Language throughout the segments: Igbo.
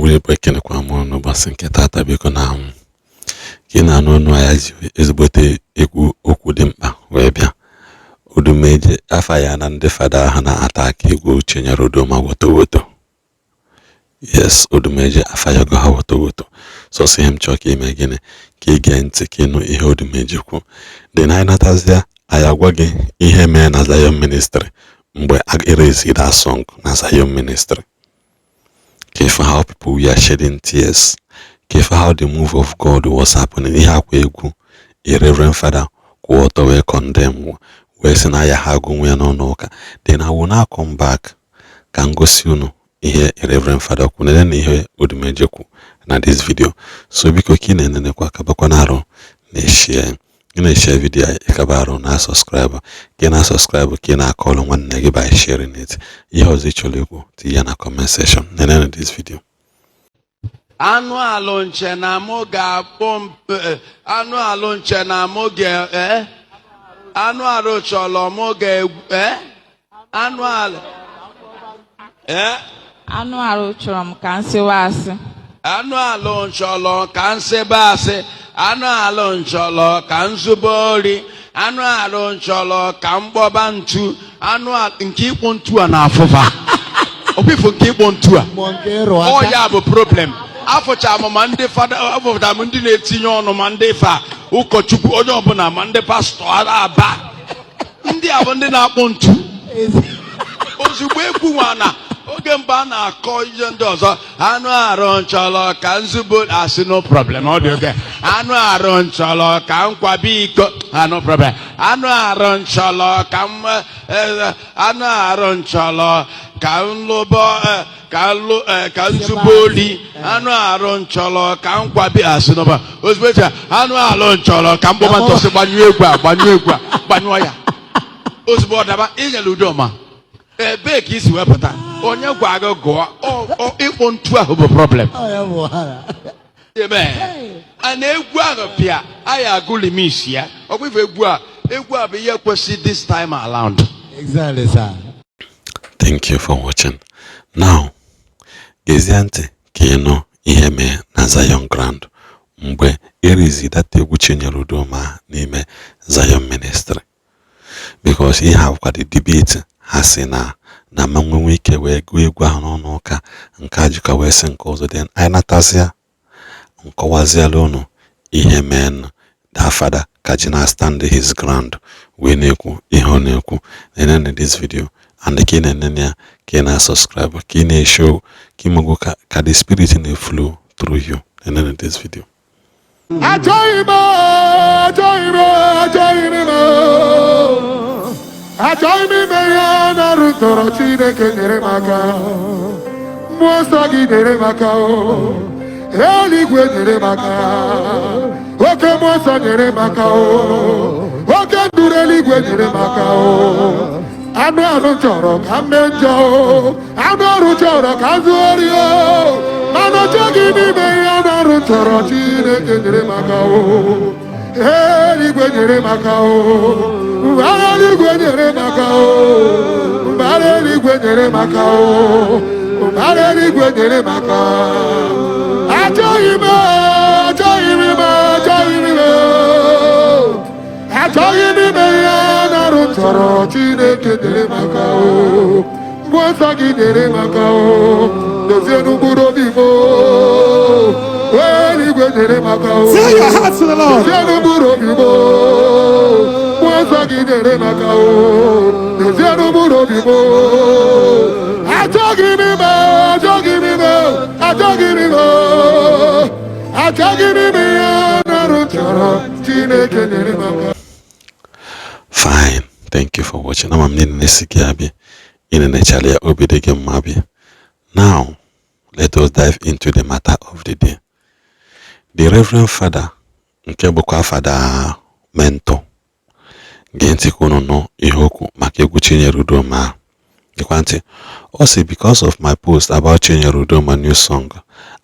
wee bekene kwa mụ n'ụbọchị nke tata biko na gị na anụ ọnụ ya ji ezigbote ekwu okwu dị mkpa wee bịa. Odumeje afa ya na ndị fada ahụ na-ataki egwu Chinyere Udoma woto. Yes, Odumeje afa ya go ha woto. So si him chọọ ka ime gịnị ka ị gee ntị ka ịnụ ihe Odumeje kwu. Then anyị natazịa anyị agwa gị ihe mee na Zion Ministry mgbe erezi that song na Zion Ministry. If how people were shedding tears, if how the move of God was happening, ihe akwa egwu a Reverend Father kwụ wee condemn wee sị na ya ha agụ nwe ya n'ọnụ ụka. Then I will now come back ka ngosi unu ihe Reverend Father kwu na ihe Odumeje kwu na this video. So biko ka ị na-enenekwa ka bakwa na-arụ na-share video ikabaru na subscribe ka na subscribe ka na call nwanne gị by sharing it. Ihe ọzọ ịchọrọ ikwu tinye na comment section. Nene this video. Anụ alụ nche na mụ ga-akpọ anụ alụ nche na mụ ga anụ alụ chọrọ mụ ga anụ alụ anụ alụ chọrọ m ka nsịwa asị. Anụ alụ nchọrọ ka nsịba asị. Anụ alụ nchọrọ ka nzube ori. Anụ alụ nchọrọ ka mgbọba ntu. Anụ nke ịkpụ ntu a na-afụfa. Okwifu nke ịkpụ ntu a ọ ya bụ problem. Afọcha m ma ndị fada afọcha m ndị na-etinye ọnụ ma ndị fa ụkọchukwu onye ọbụla ma ndị pastọ aba ndị a bụ ndị na-akpụ ntu. Ozugbo ekwu nwana oge mgbe a na-akọ ihe ndị ọzọ anụ arụ nchọrọ ka nzugbo asị no problem. Ọ dị oge anụ arụ nchọrọ ka nkwabi iko no problem. Anụ arụ nchọrọ ka anụ arụ nchọrọ ka nlụbọ ka nzugbo oli. Anụ arụ nchọrọ ka nkwabi asị no problem. Ozugbo eche anụ arụ nchọrọ ka mgbọba ntọsị gbanyụọ egwu a gbanyụọ ya. Ozugbo ọdaba inyere Udoma ebee ka isi wepụta onye gwa gị gụọ ịkpụ ntu ahụ bụ problem. A na-egwu ahụ pịa anyị agụli mis ya ọkwife egwu a bụ ihe kwesị this time around. Exactly, sir. Thank you for watching. Now gezie ntị ka ịnụ ihe mee na Zion Grand mgbe erizi data egwu Chinyere Udoma n'ime Zion Ministry, because ihe akwa the debate ha si na manwenwe ike wee gụọ egwu ahụ n'ọnụ ụka nke ajụka wee sị nke ọzọ. Then anyị natazịa nkọwaziala unu ihe men da fada ka ji na stand his ground wee na-ekwu ihe ọ na-ekwu. Nene this video and ka ị na-enene ya ka ị na-subscribe ka ị na-eshow ka imegwu ka the spirit na-flow through you. Nene this video. Achọghị m ime ya na rụtọrọ Chineke nyere m aka. Mmụọ nsọ gị nyere m aka. Eluigwe nyere m aka. Oke mmụọ nsọ nyere m aka. Oke nduru eluigwe nyere m aka. Anụ ahụ chọrọ ka m mee njọ. Anụ ọrụ chọrọ ka m zuo ori. Mana achọghị m ime ya na rụtọrọ Chineke nyere m aka. Eluigwe nyere m aka. Mbara eluigwe nyere m aka. Mbara eluigwe nyere m aka. Mbara eluigwe nyere m aka. Achọghị m ime ya na rụtọrọ Chineke nyere m aka. Mmụọ nsọ gị nyere m aka. Dozie mkpụrụ obi m. Eluigwe nyere m aka. Dozie mkpụrụ obi m. Achọghị nyere maka dozie n'ụbụrụ obi m. Achọghị m ime ya na chọrọ Chineke nyere maka. Fine, thank you for watching. I'm Nene in Nechalia Obidege Mabi. Now let us dive into the matter of the day. The Reverend Father Nkebukwa Father mentor Genti kono no ihoku maka egwu Chinyere Udoma. Ikwanti, also because of my post about Chinyere Udoma new song,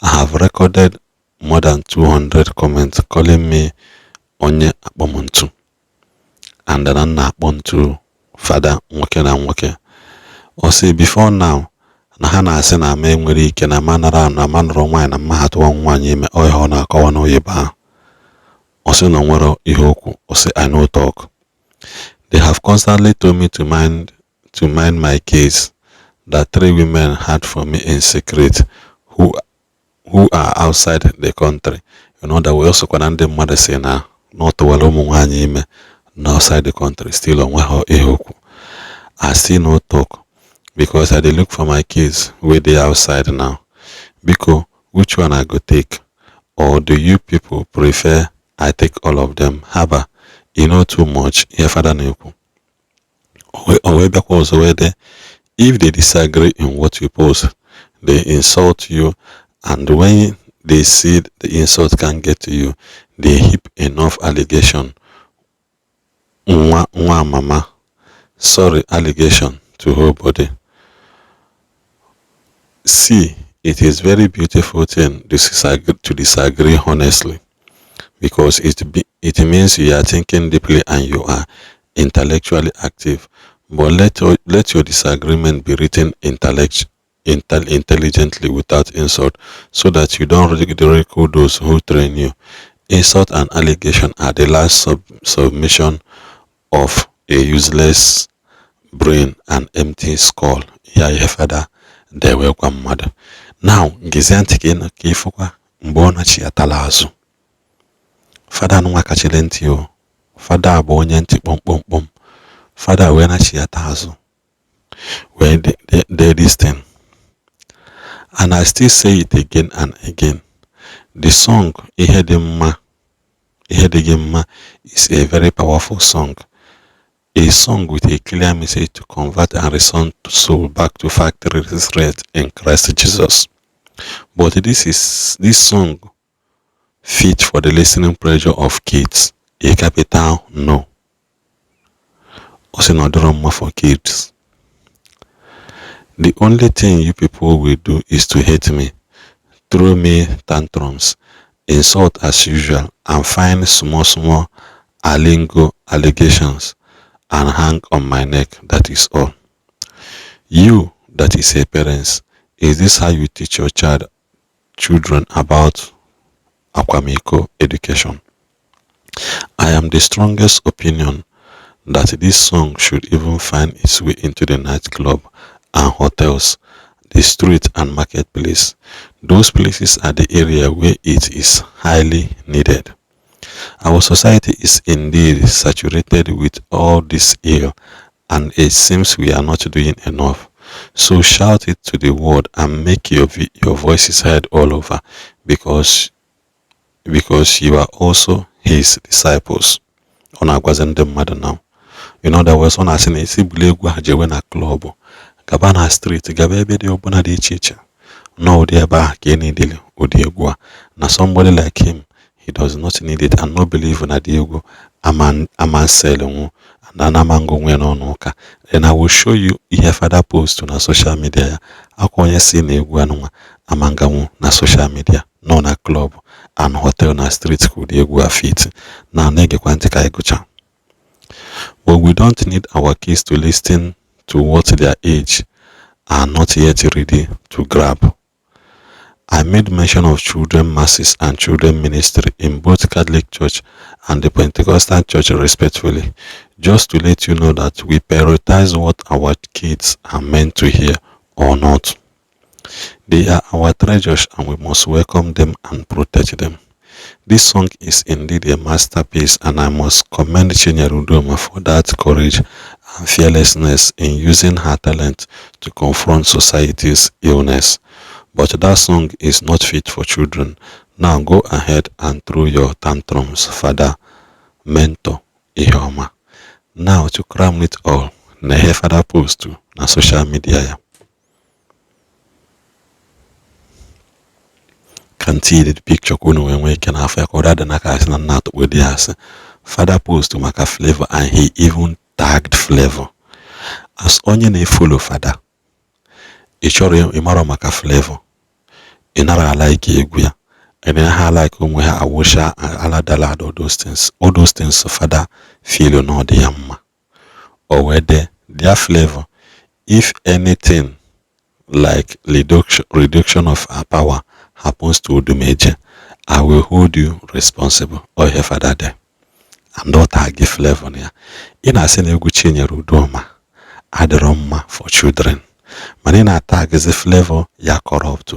I have recorded more than 200 comments calling me onye akpomuntu. And then na akpontu father nwoke na nwoke. Also before now, na ha na-asị na ama enwere ike na ama nara anụ ama nụrụ nwaanyị na mma ha tụọ nwaanyị ime ọ ihe ọ na-akọwa n'oyibo ahụ. Ọ sị na o nwere ihe okwu. Ọ sị I no talk. They have constantly told me to mind my case that 3 women had for me in secret who are outside the country. You know that we also kwa ndị mmadụ si na n'ọtụwara ụmụ nwaanyị ime na outside the country still onwe ha ihe okwu. I still no talk because I dey look for my kids wey dey outside now. Biko, which one I go take? Or do you people prefer I take all of them? Haba, you know too much. Ihe fada na-ekwu. O wee bịakwa ọzọ wee de, if they disagree in what you post, they insult you, and when they see the insult can get to you, they heap enough allegation. Nwa mama, sorry, allegation to whole body. See, it is very beautiful thing to disagree honestly, because it means you are thinking deeply and you are intellectually active. But let your disagreement be written intelligently without insult, so that you don't ridicule those who train you. Insult and allegation are the last submission of a useless brain and empty skull. Ya fada they welcome mother. Now, Gizanti ka ifukwa mgbe ọ na-chi atala azụ. Fada nwa kachile ntị o. Fada abụ onye ntị kpọmkpọmkpọm. Fada wee na-chi ata azụ. Wee dey this thing. And I still say it again and again. The song Ihe Dị Mma is a very powerful song. A song with a clear message to convert and return soul back to factory rest in Christ Jesus. But this song fit for the listening pressure of kids. A capital no. Also not for kids. The only thing you people will do is to hate me, throw me tantrums, insult as usual, and find small allegations and hang on my neck. That is all. You, that is a parent, is this how you teach your children about akwamiko education? I am the strongest opinion that this song should even find its way into the nightclub and hotels, the street and marketplace. Those places are the area where it is highly needed. Our society is indeed saturated with all this ill, and it seems we are not doing enough. So shout it to the world and make your voices heard all over, because you are also his disciples. Ona agwazende mmadụ now. You know, there was one asị na isi bule egwu ha jewe na club, gaba na street, gaba ebe dị ọbụla dị iche iche. No, ụdị ebe ahụ ka ị na-edili ụdị egwu a. Na somebody like him, he does not need it and no believe na the ego aman selling and anamango when on oka. Then I will show you ihe father post na social media. Akonye si na egwu anwa amangamu na social media, no na club and hotel na street could the egwu afit. Na nege kwantika egocha. But we don't need our kids to listen to what their age are not yet ready to grab. I made mention of children masses and children ministry in both Catholic Church and the Pentecostal Church respectively, just to let you know that we prioritize what our kids are meant to hear or not. They are our treasures and we must welcome them and protect them. This song is indeed a masterpiece, and I must commend Chinyere Udoma'S for that courage and fearlessness in using her talent to confront society's illness. But that song is not fit for children. Now go ahead and throw your tantrums, Father, Mentor, Ihoma. Now to cram it all, Nehe Father post to na social media. Can see the picture kuno when we can have a corada na not with the Father post to make a flavor, and he even tagged flavor. As onion a follow Father. Ichoro imaro maka flavor. Inara like egwia. And then I like we ha awosha aladala all those things. All those things Father feel you know the yamma. Or where their flavor. If anything like reduction of our power happens to Odumeje, I will hold you responsible. Or your father there. And not give flavor ya. In a sene egwu Chinyere Udoma adịrọ mma for children. Mana ị na-atag the flavor ya corrupt.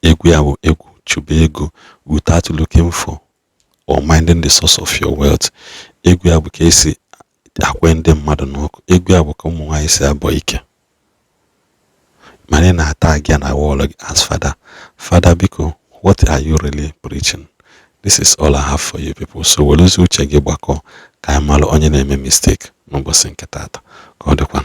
Egwu ya bụ egwu chube ego without looking for or minding the source of your wealth. Egwu ya bụ ka esi akwe ndị mmadụ n'ọkụ. Egwu ya bụ ka ụmụ nwaanyị si abọ ike. Mana ị na-atag ya na wall as father. Father biko, what are you really preaching? This is all I have for you people. So we'll lose uche gị gbakọ ka anyị malụ onye na-eme mistake n'ụbọchị nke taata. Ka ọ dịkwa.